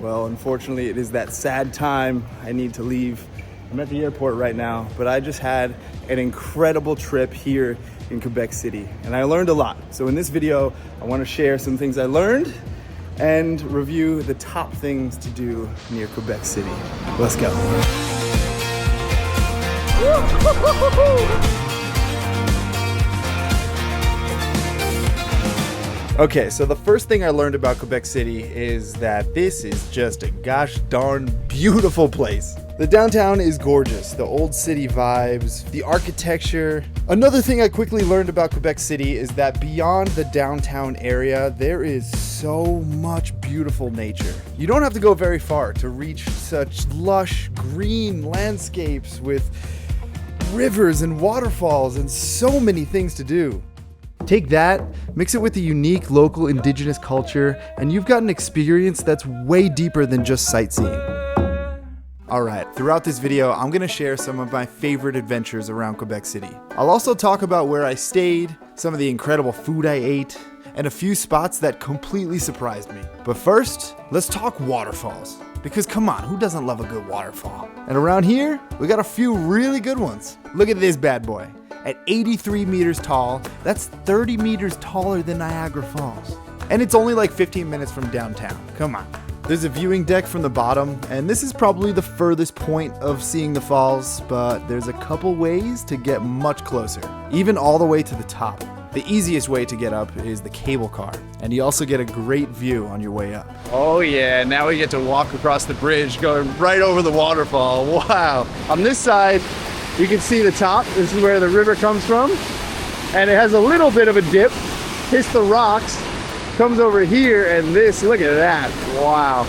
Well, unfortunately, it is that sad time. I need to leave. I'm at the airport right now, but I just had an incredible trip here in Quebec City, and I learned a lot. So in this video, I want to share some things I learned and review the top things to do near Quebec City. Let's go. Okay, so the first thing I learned about Quebec City is that this is just a gosh darn beautiful place. The downtown is gorgeous, the old city vibes, the architecture. Another thing I quickly learned about Quebec City is that beyond the downtown area, there is so much beautiful nature. You don't have to go very far to reach such lush green landscapes with rivers and waterfalls and so many things to do. Take that, mix it with the unique local Indigenous culture, and you've got an experience that's way deeper than just sightseeing. Alright, throughout this video, I'm going to share some of my favorite adventures around Quebec City. I'll also talk about where I stayed, some of the incredible food I ate, and a few spots that completely surprised me. But first, let's talk waterfalls. Because come on, who doesn't love a good waterfall? And around here, we got a few really good ones. Look at this bad boy. At 83 meters tall, that's 30 meters taller than Niagara Falls. And it's only like 15 minutes from downtown. Come on. There's a viewing deck from the bottom, and this is probably the furthest point of seeing the falls, but there's a couple ways to get much closer, even all the way to the top. The easiest way to get up is the cable car, and you also get a great view on your way up. Oh yeah, now we get to walk across the bridge going right over the waterfall. Wow. On this side, you can see the top. This is where the river comes from, and it has a little bit of a dip, hits the rocks, comes over here, and this, look at that. Wow.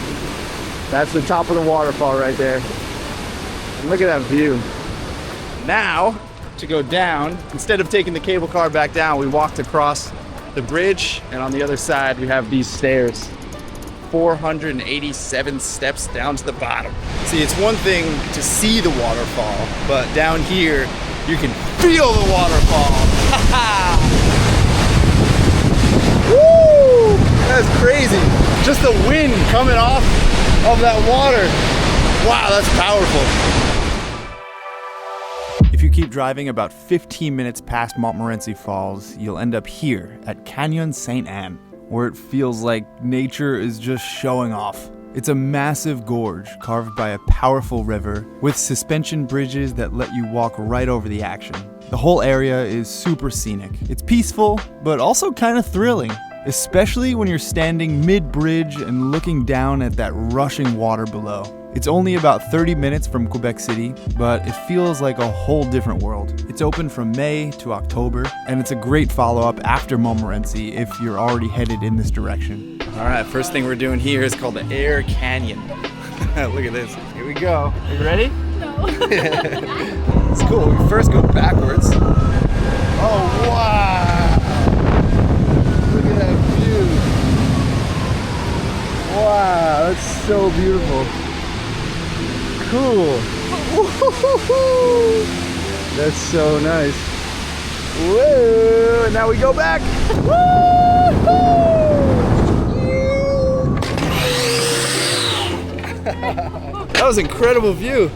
That's the top of the waterfall right there. And look at that view. Now, to go down, instead of taking the cable car back down, we walked across the bridge, and on the other side, we have these stairs. 487 steps down to the bottom. See, it's one thing to see the waterfall, but down here, you can feel the waterfall. Woo! That's crazy. Just the wind coming off of that water. Wow, that's powerful. If you keep driving about 15 minutes past Montmorency Falls, you'll end up here at Canyon Sainte Anne, where it feels like nature is just showing off. It's a massive gorge carved by a powerful river with suspension bridges that let you walk right over the action. The whole area is super scenic. It's peaceful, but also kind of thrilling, especially when you're standing mid-bridge and looking down at that rushing water below. It's only about 30 minutes from Quebec City, but it feels like a whole different world. It's open from May to October, and it's a great follow-up after Montmorency if you're already headed in this direction. All right, first thing we're doing here is called the Air Canyon. Look at this. Here we go. Are you ready? No. It's cool. We first go backwards. Oh, wow. Look at that view. Wow, that's so beautiful. Cool. That's so nice. Whoa, and now we go back. That was an incredible view.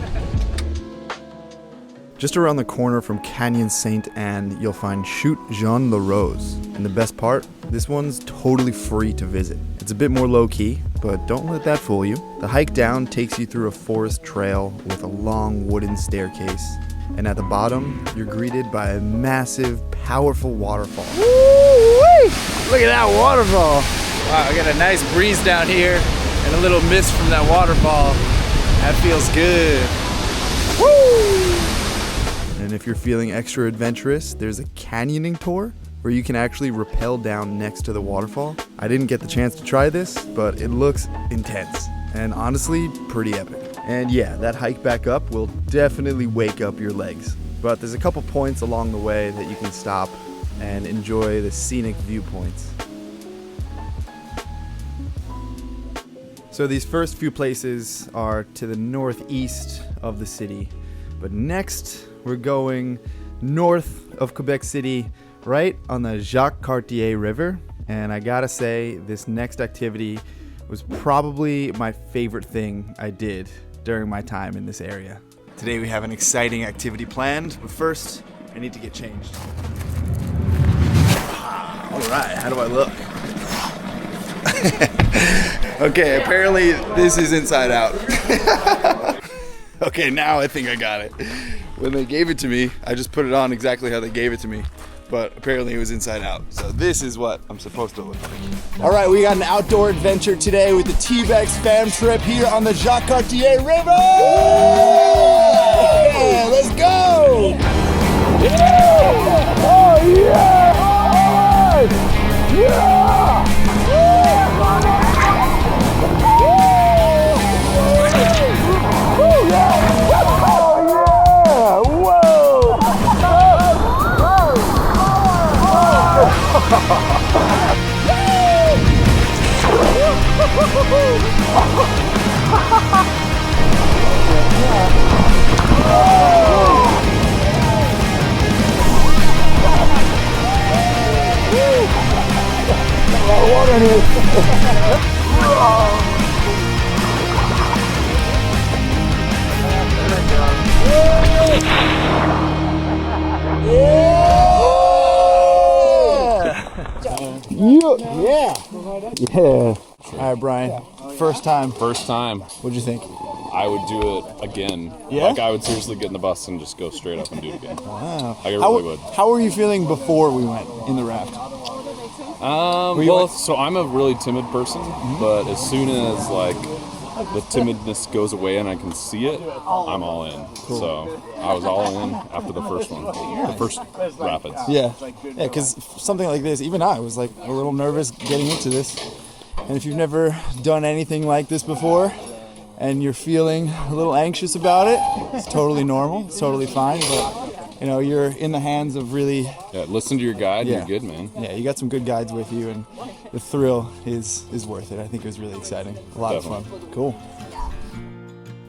Just around the corner from Canyon Sainte Anne, you'll find Chute Jean Le Rose. And the best part, this one's totally free to visit. It's a bit more low-key, but don't let that fool you. The hike down takes you through a forest trail with a long wooden staircase. And at the bottom, you're greeted by a massive, powerful waterfall. Woo-wee! Look at that waterfall. Wow, I got a nice breeze down here and a little mist from that waterfall. That feels good. Woo! And if you're feeling extra adventurous, there's a canyoning tour where you can actually rappel down next to the waterfall. I didn't get the chance to try this, but it looks intense and honestly pretty epic. And yeah, that hike back up will definitely wake up your legs. But there's a couple points along the way that you can stop and enjoy the scenic viewpoints. So these first few places are to the northeast of the city. But next, we're going north of Quebec City, right on the Jacques Cartier River. And I gotta say, this next activity was probably my favorite thing I did during my time in this area. Today we have an exciting activity planned, but first I need to get changed. All right, how do I look? Okay, apparently this is inside out. Okay, now I think I got it. When they gave it to me, I just put it on exactly how they gave it to me, but apparently it was inside out. So this is what I'm supposed to look like. All right, we got an outdoor adventure today with the T-Bex fam trip here on the Jacques Cartier River. Yeah, let's go! Yeah! Oh yeah! Yeah! Yeah. All right, Brian. First time. What'd you think? I would do it again. Yeah? Like, I would seriously get in the bus and just go straight up and do it again. Wow. I really would. How were you feeling before we went in the raft? So I'm a really timid person, but as soon as like the timidness goes away and I can see it, I'm all in. Cool. So I was all in after the first one, the first rapids. Yeah, because something like this, even I was like a little nervous getting into this. And if you've never done anything like this before and you're feeling a little anxious about it, it's totally normal, it's totally fine. But you know, you're in the hands of really... Yeah, listen to your guide, you're good, man. Yeah, you got some good guides with you, and the thrill is worth it. I think it was really exciting. A lot of fun. Cool.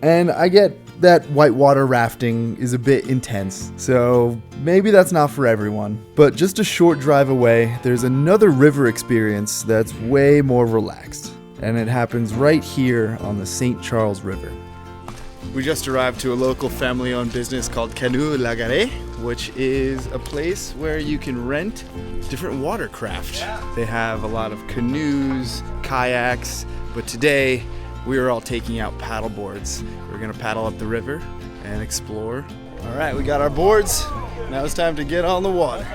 And I get that whitewater rafting is a bit intense, so maybe that's not for everyone. But just a short drive away, there's another river experience that's way more relaxed. And it happens right here on the St. Charles River. We just arrived to a local family-owned business called Canoë Lagaré, which is a place where you can rent different watercraft. They have a lot of canoes, kayaks, but today we are all taking out paddle boards. We're gonna paddle up the river and explore. All right, we got our boards. Now it's time to get on the water.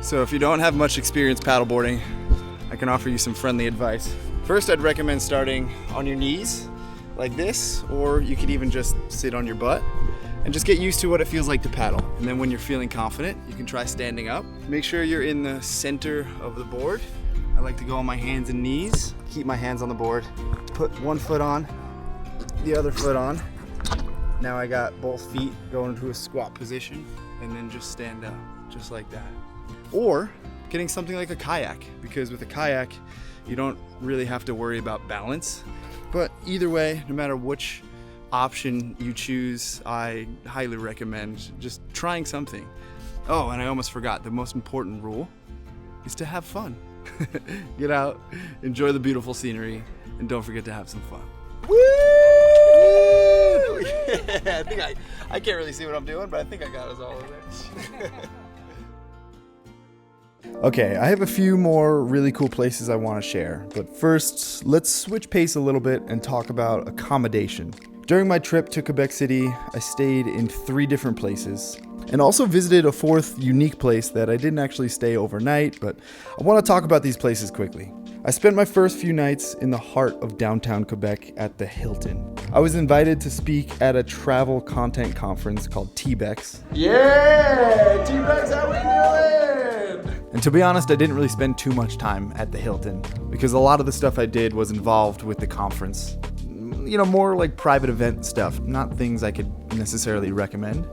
So if you don't have much experience paddleboarding, I can offer you some friendly advice. First, I'd recommend starting on your knees, like this, or you could even just sit on your butt and just get used to what it feels like to paddle. And then when you're feeling confident, you can try standing up. Make sure you're in the center of the board. I like to go on my hands and knees, keep my hands on the board, put one foot on, the other foot on. Now I got both feet going into a squat position, and then just stand up, just like that. Or getting something like a kayak, because with a kayak, you don't really have to worry about balance. But either way, no matter which option you choose, I highly recommend just trying something. Oh, and I almost forgot, the most important rule is to have fun. Get out, enjoy the beautiful scenery, and don't forget to have some fun. Woo! Yeah, I can't really see what I'm doing, but I think I got us all in there. Okay, I have a few more really cool places I want to share, but first, let's switch pace a little bit and talk about accommodation. During my trip to Quebec City, I stayed in 3 different places, and also visited a 4th unique place that I didn't actually stay overnight, but I want to talk about these places quickly. I spent my first few nights in the heart of downtown Quebec at the Hilton. I was invited to speak at a travel content conference called T-Bex. Yeah! T-Bex, how we doing? And to be honest, I didn't really spend too much time at the Hilton because a lot of the stuff I did was involved with the conference. You know, more like private event stuff, not things I could necessarily recommend.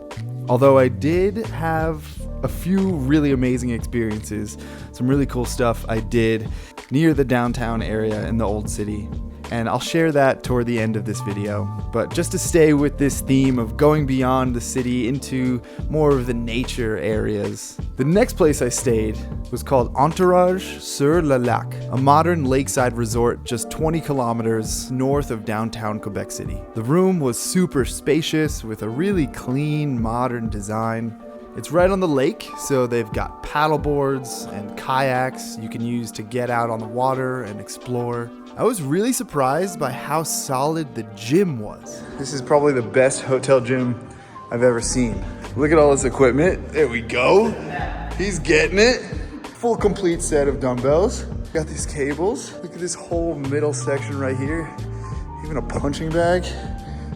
Although I did have a few really amazing experiences, some really cool stuff I did near the downtown area in the old city. and I'll share that toward the end of this video. But just to stay with this theme of going beyond the city into more of the nature areas, the next place I stayed was called Entourage sur le Lac, a modern lakeside resort just 20 kilometers north of downtown Quebec City. The room was super spacious with a really clean, modern design. It's right on the lake, so they've got paddle boards and kayaks you can use to get out on the water and explore. I was really surprised by how solid the gym was. This is probably the best hotel gym I've ever seen. Look at all this equipment. There we go. He's getting it. Full complete set of dumbbells. Got these cables. Look at this whole middle section right here. Even a punching bag,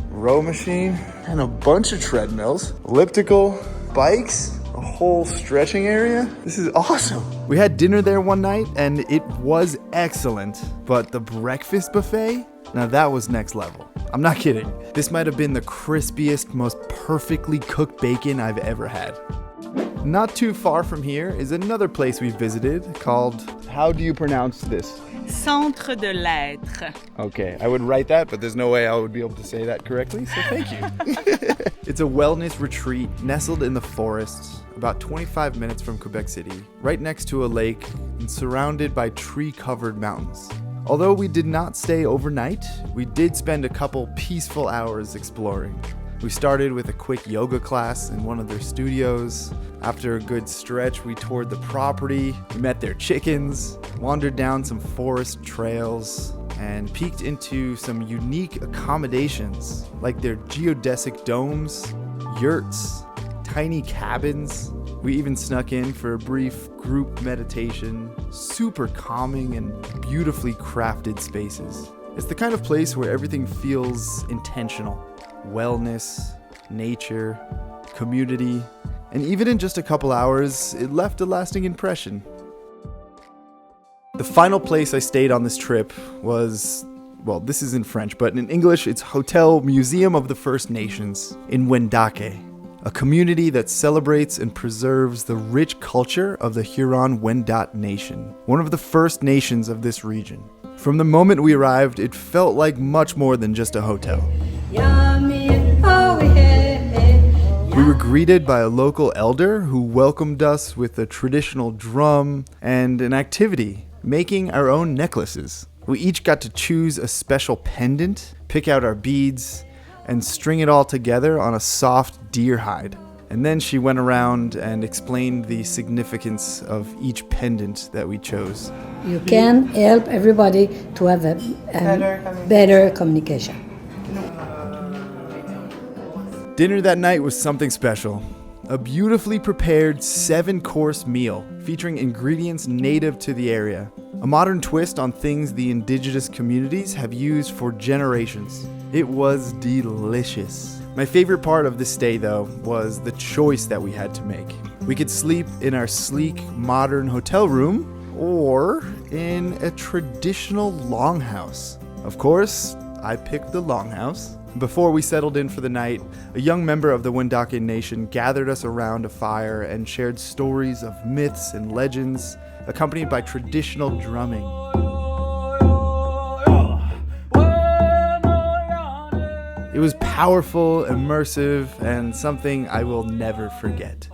row machine, and a bunch of treadmills, elliptical, bikes, a whole stretching area. This is awesome. We had dinner there one night and it was excellent, but the breakfast buffet, now that was next level. I'm not kidding. This might have been the crispiest, most perfectly cooked bacon I've ever had. Not too far from here is another place we visited called, how do you pronounce this? Centre de l'être. Okay, I would write that, but there's no way I would be able to say that correctly, so thank you. It's a wellness retreat nestled in the forests, about 25 minutes from Quebec City, right next to a lake and surrounded by tree-covered mountains. Although we did not stay overnight, we did spend a couple peaceful hours exploring. We started with a quick yoga class in one of their studios. After a good stretch, we toured the property, we met their chickens, wandered down some forest trails, and peeked into some unique accommodations, like their geodesic domes, yurts, tiny cabins. We even snuck in for a brief group meditation, super calming and beautifully crafted spaces. It's the kind of place where everything feels intentional. Wellness, nature, community, and even in just a couple hours, it left a lasting impression. The final place I stayed on this trip was, well, this is in French, but in English, it's Hotel Museum of the First Nations in Wendake, a community that celebrates and preserves the rich culture of the Huron-Wendat Nation, one of the first nations of this region. From the moment we arrived, it felt like much more than just a hotel. We were greeted by a local elder who welcomed us with a traditional drum and an activity, making our own necklaces. We each got to choose a special pendant, pick out our beads, and string it all together on a soft deer hide. And then she went around and explained the significance of each pendant that we chose. You can help everybody to have a better communication. Dinner that night was something special. A beautifully prepared 7-course meal featuring ingredients native to the area. A modern twist on things the Indigenous communities have used for generations. It was delicious. My favorite part of this stay, though, was the choice that we had to make. We could sleep in our sleek, modern hotel room or in a traditional longhouse. Of course, I picked the longhouse. Before we settled in for the night, a young member of the Wendake Nation gathered us around a fire and shared stories of myths and legends, accompanied by traditional drumming. It was powerful, immersive, and something I will never forget.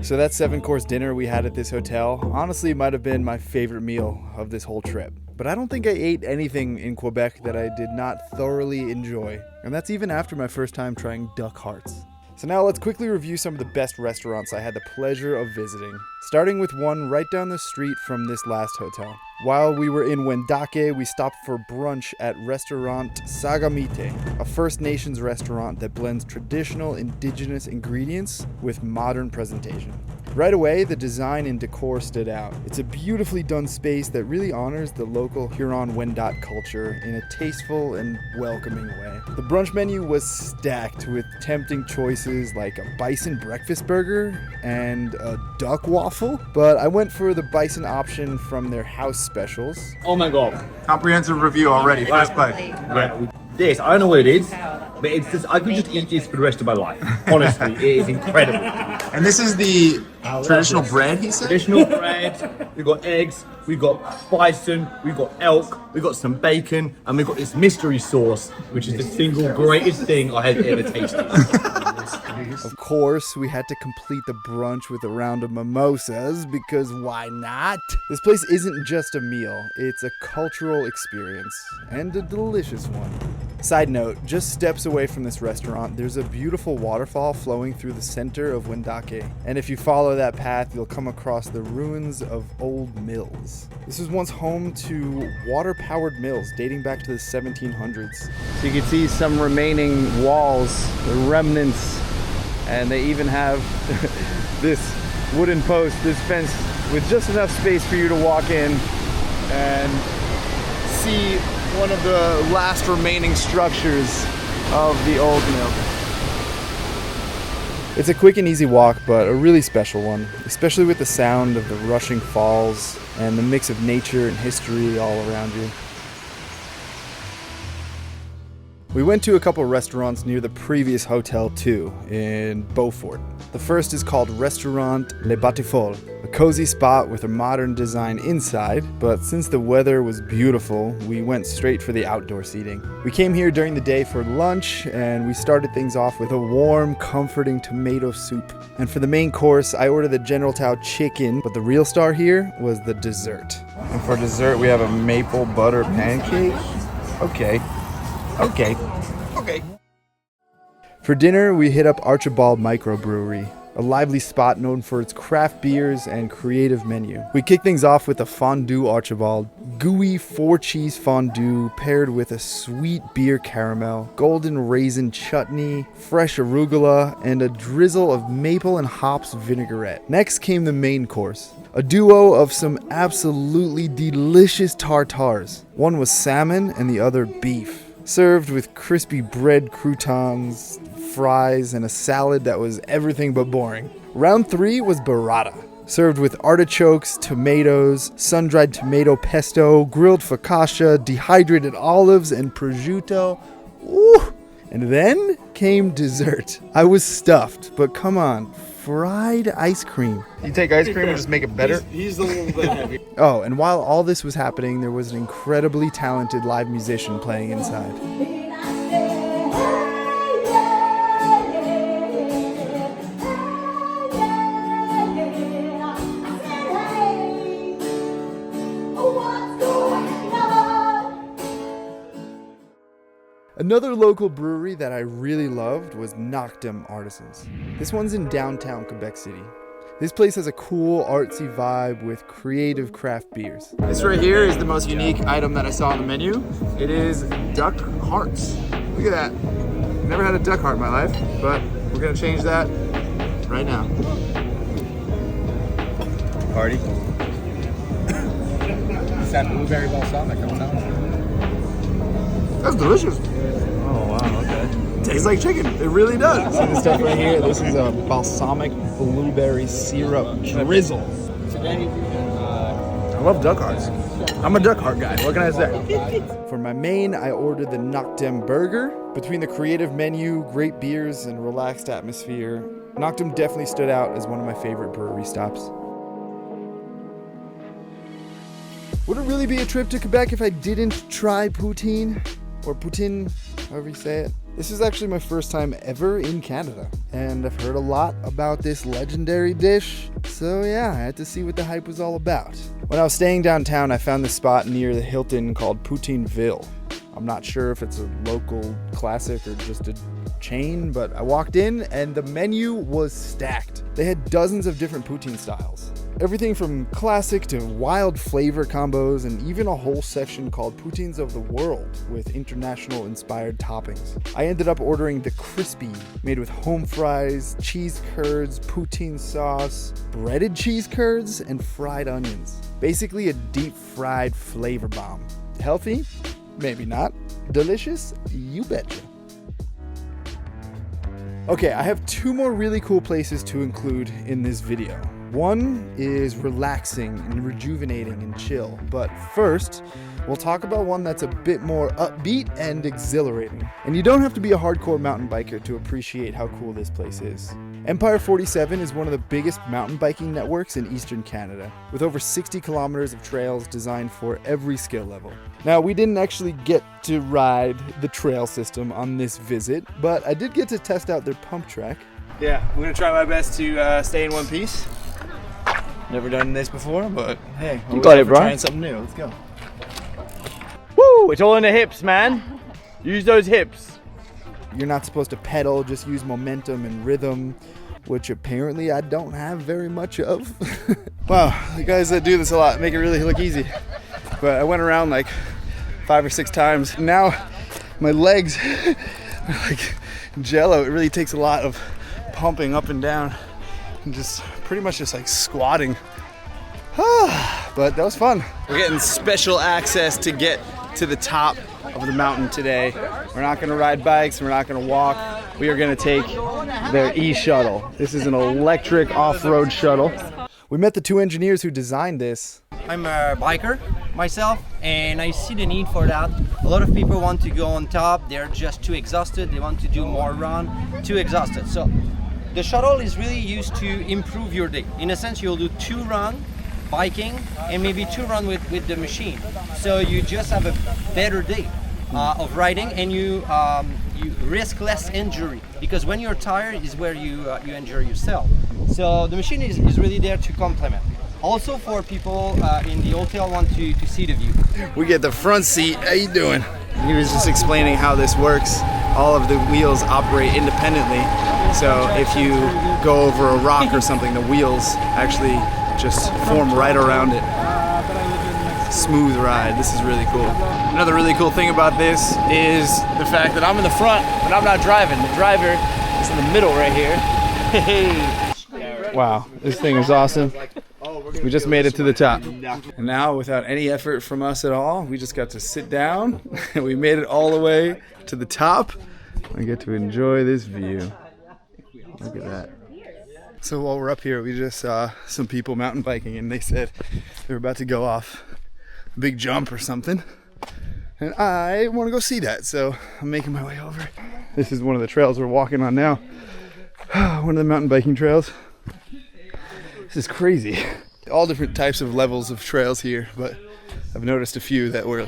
So that 7-course dinner we had at this hotel honestly might have been my favorite meal of this whole trip. But I don't think I ate anything in Quebec that I did not thoroughly enjoy. And that's even after my first time trying duck hearts. So now let's quickly review some of the best restaurants I had the pleasure of visiting. Starting with one right down the street from this last hotel. While we were in Wendake, we stopped for brunch at restaurant Sagamite, a First Nations restaurant that blends traditional Indigenous ingredients with modern presentation. Right away, the design and decor stood out. It's a beautifully done space that really honors the local Huron-Wendat culture in a tasteful and welcoming way. The brunch menu was stacked with tempting choices like a bison breakfast burger and a duck waffle, but I went for the bison option from their house specials. Oh my god. Comprehensive review already, first bite. Yeah. This, I don't know what it is, but it's just, I could just eat this for the rest of my life. Honestly, it is incredible. And this is the traditional bread, he said? Traditional bread, we've got eggs, we've got bison, we've got elk, we've got some bacon, and we've got this mystery sauce, which is the single greatest thing I have ever tasted. Of course, we had to complete the brunch with a round of mimosas, because why not? This place isn't just a meal, it's a cultural experience, and a delicious one. Side note, just steps away from this restaurant, there's a beautiful waterfall flowing through the center of Wendake. And if you follow that path, you'll come across the ruins of old mills. This was once home to water-powered mills dating back to the 1700s. So you can see some remaining walls, the remnants, and they even have this wooden post, this fence with just enough space for you to walk in and see one of the last remaining structures of the old mill. It's a quick and easy walk, but a really special one, especially with the sound of the rushing falls and the mix of nature and history all around you. We went to a couple restaurants near the previous hotel too, in Beaufort. The first is called Restaurant Le Waterfalls, a cozy spot with a modern design inside, but since the weather was beautiful, we went straight for the outdoor seating. We came here during the day for lunch, and we started things off with a warm, comforting tomato soup. And for the main course, I ordered the General Tao chicken, but the real star here was the dessert. And for dessert, we have a maple butter pancake. Okay. For dinner, we hit up Archbald Microbrewery, a lively spot known for its craft beers and creative menu. We kick things off with a fondue Archbald, gooey 4-cheese fondue paired with a sweet beer caramel, golden raisin chutney, fresh arugula, and a drizzle of maple and hops vinaigrette. Next came the main course, a duo of some absolutely delicious tartars. One was salmon and the other beef, served with crispy bread croutons, fries, and a salad that was everything but boring. Round 3 was burrata, served with artichokes, tomatoes, sun-dried tomato pesto, grilled focaccia, dehydrated olives, and prosciutto. Ooh! And then came dessert. I was stuffed, but come on, fried ice cream. You take ice cream and just make it better? He's a little bit heavy. Oh, and while all this was happening, there was an incredibly talented live musician playing inside. Another local brewery that I really loved was Noctum Artisans. This one's in downtown Quebec City. This place has a cool, artsy vibe with creative craft beers. This right here is the most unique item that I saw on the menu. It is duck hearts. Look at that. Never had a duck heart in my life, but we're gonna change that right now. Party. Is that blueberry balsamic coming out? That's delicious. Oh wow, okay. Tastes like chicken. It really does. See this stuff right here? This is a balsamic blueberry syrup drizzle. I love duck hearts. I'm a duck heart guy. What can I say? For my main, I ordered the Noctum burger. Between the creative menu, great beers, and relaxed atmosphere, Noctum definitely stood out as one of my favorite brewery stops. Would it really be a trip to Quebec if I didn't try poutine? Or poutine, however you say it. This is actually my first time ever in Canada, and I've heard a lot about this legendary dish, so yeah, I had to see what the hype was all about. When I was staying downtown, I found this spot near the Hilton called Poutineville. I'm not sure if it's a local classic or just a chain, but I walked in and the menu was stacked. They had dozens of different poutine styles. Everything from classic to wild flavor combos, and even a whole section called Poutines of the World with international inspired toppings. I ended up ordering the crispy, made with home fries, cheese curds, poutine sauce, breaded cheese curds, and fried onions. Basically a deep fried flavor bomb. Healthy? Maybe not. Delicious? You betcha. Okay, I have 2 more really cool places to include in this video. One is relaxing and rejuvenating and chill, but first, we'll talk about one that's a bit more upbeat and exhilarating. And you don't have to be a hardcore mountain biker to appreciate how cool this place is. Empire 47 is one of the biggest mountain biking networks in eastern Canada, with over 60 kilometers of trails designed for every skill level. Now, we didn't actually get to ride the trail system on this visit, but I did get to test out their pump track. Yeah, I'm gonna try my best to stay in one piece. Never done this before, but hey, You got it, bro. Trying something new. Let's go. Woo! It's all in the hips, man. Use those hips. You're not supposed to pedal, just use momentum and rhythm, which apparently I don't have very much of. Wow, the guys that do this a lot make it really look easy. But I went around like 5 or 6 times. Now my legs are like jello. It really takes a lot of pumping up and down and just pretty much just like squatting. But that was fun. We're getting special access to get to the top of the mountain today. We're not gonna ride bikes, we're not gonna walk. We are gonna take their e-shuttle. This is an electric off-road shuttle. We met the 2 engineers who designed this. I'm a biker myself, and I see the need for that. A lot of people want to go on top, they're just too exhausted, they want to do more run, too exhausted. So the shuttle is really used to improve your day. In a sense, you'll do 2 run biking and maybe 2 run with the machine. So you just have a better day of riding, and you risk less injury, because when you're tired is where you injure yourself. So the machine is really there to complement. Also for people in the hotel want to see the view. We get the front seat. How you doing? He was just explaining how this works. All of the wheels operate independently. So if you go over a rock or something, the wheels actually just form right around it. Smooth ride. This is really cool. Another really cool thing about this is the fact that I'm in the front, but I'm not driving. The driver is in the middle right here. Hey. Wow, this thing is awesome. We just made it to the top. And now, without any effort from us at all, we just got to sit down and we made it all the way to the top. I get to enjoy this view. Look at that. So while we're up here, we just saw some people mountain biking, and they said they were about to go off a big jump or something. And I want to go see that, so I'm making my way over. This is one of the trails we're walking on now. One of the mountain biking trails. This is crazy. All different types of levels of trails here, but I've noticed a few that were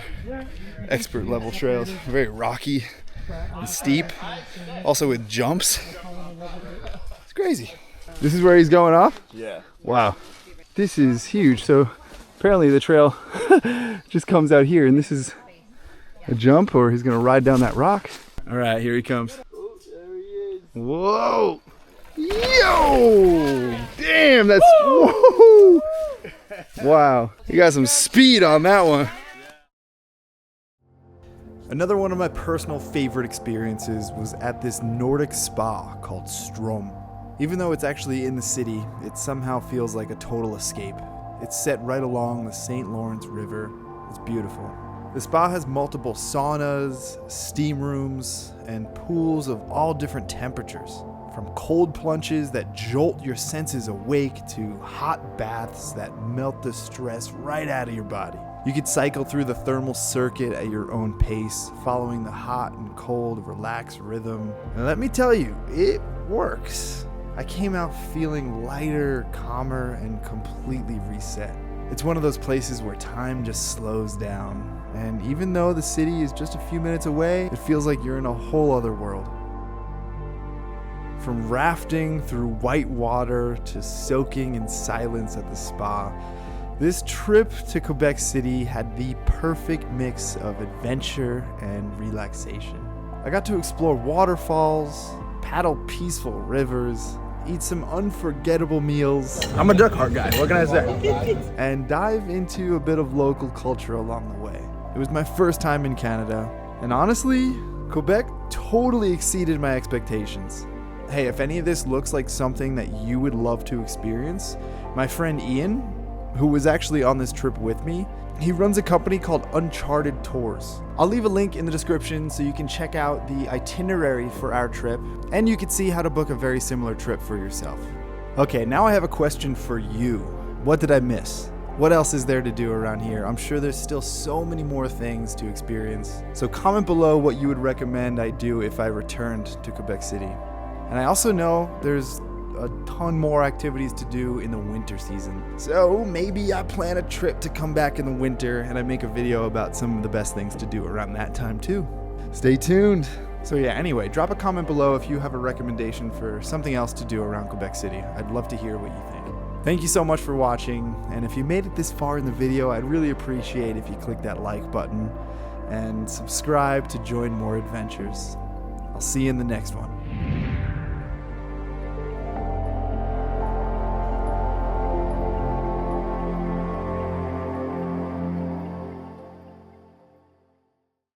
expert level trails. Very rocky and steep, also with jumps. It's crazy. This is where he's going off? Yeah. Wow. This is huge. So apparently the trail just comes out here, and this is a jump, or he's gonna ride down that rock. All right, here he comes. Whoa! Yo! Damn, that's whoa! Wow, you got some speed on that one. Another one of my personal favorite experiences was at this Nordic spa called Stro. Even though it's actually in the city, it somehow feels like a total escape. It's set right along the St. Lawrence River. It's beautiful. The spa has multiple saunas, steam rooms, and pools of all different temperatures. From cold plunges that jolt your senses awake to hot baths that melt the stress right out of your body. You could cycle through the thermal circuit at your own pace, following the hot and cold, relaxed rhythm. And let me tell you, it works. I came out feeling lighter, calmer, and completely reset. It's one of those places where time just slows down. And even though the city is just a few minutes away, it feels like you're in a whole other world. From rafting through white water to soaking in silence at the spa, this trip to Quebec City had the perfect mix of adventure and relaxation. I got to explore waterfalls, paddle peaceful rivers, eat some unforgettable meals. I'm a duck heart guy, what can I say? And dive into a bit of local culture along the way. It was my first time in Canada, and honestly, Quebec totally exceeded my expectations. Hey, if any of this looks like something that you would love to experience, my friend Ian, who was actually on this trip with me, he runs a company called Uncharted Tours. I'll leave a link in the description so you can check out the itinerary for our trip, and you can see how to book a very similar trip for yourself. Okay, now I have a question for you. What did I miss? What else is there to do around here? I'm sure there's still so many more things to experience. So comment below what you would recommend I do if I returned to Quebec City. And I also know there's a ton more activities to do in the winter season. So maybe I plan a trip to come back in the winter and I make a video about some of the best things to do around that time too. Stay tuned. So yeah, anyway, drop a comment below if you have a recommendation for something else to do around Quebec City. I'd love to hear what you think. Thank you so much for watching, and if you made it this far in the video, I'd really appreciate if you click that like button and subscribe to join more adventures. I'll see you in the next one.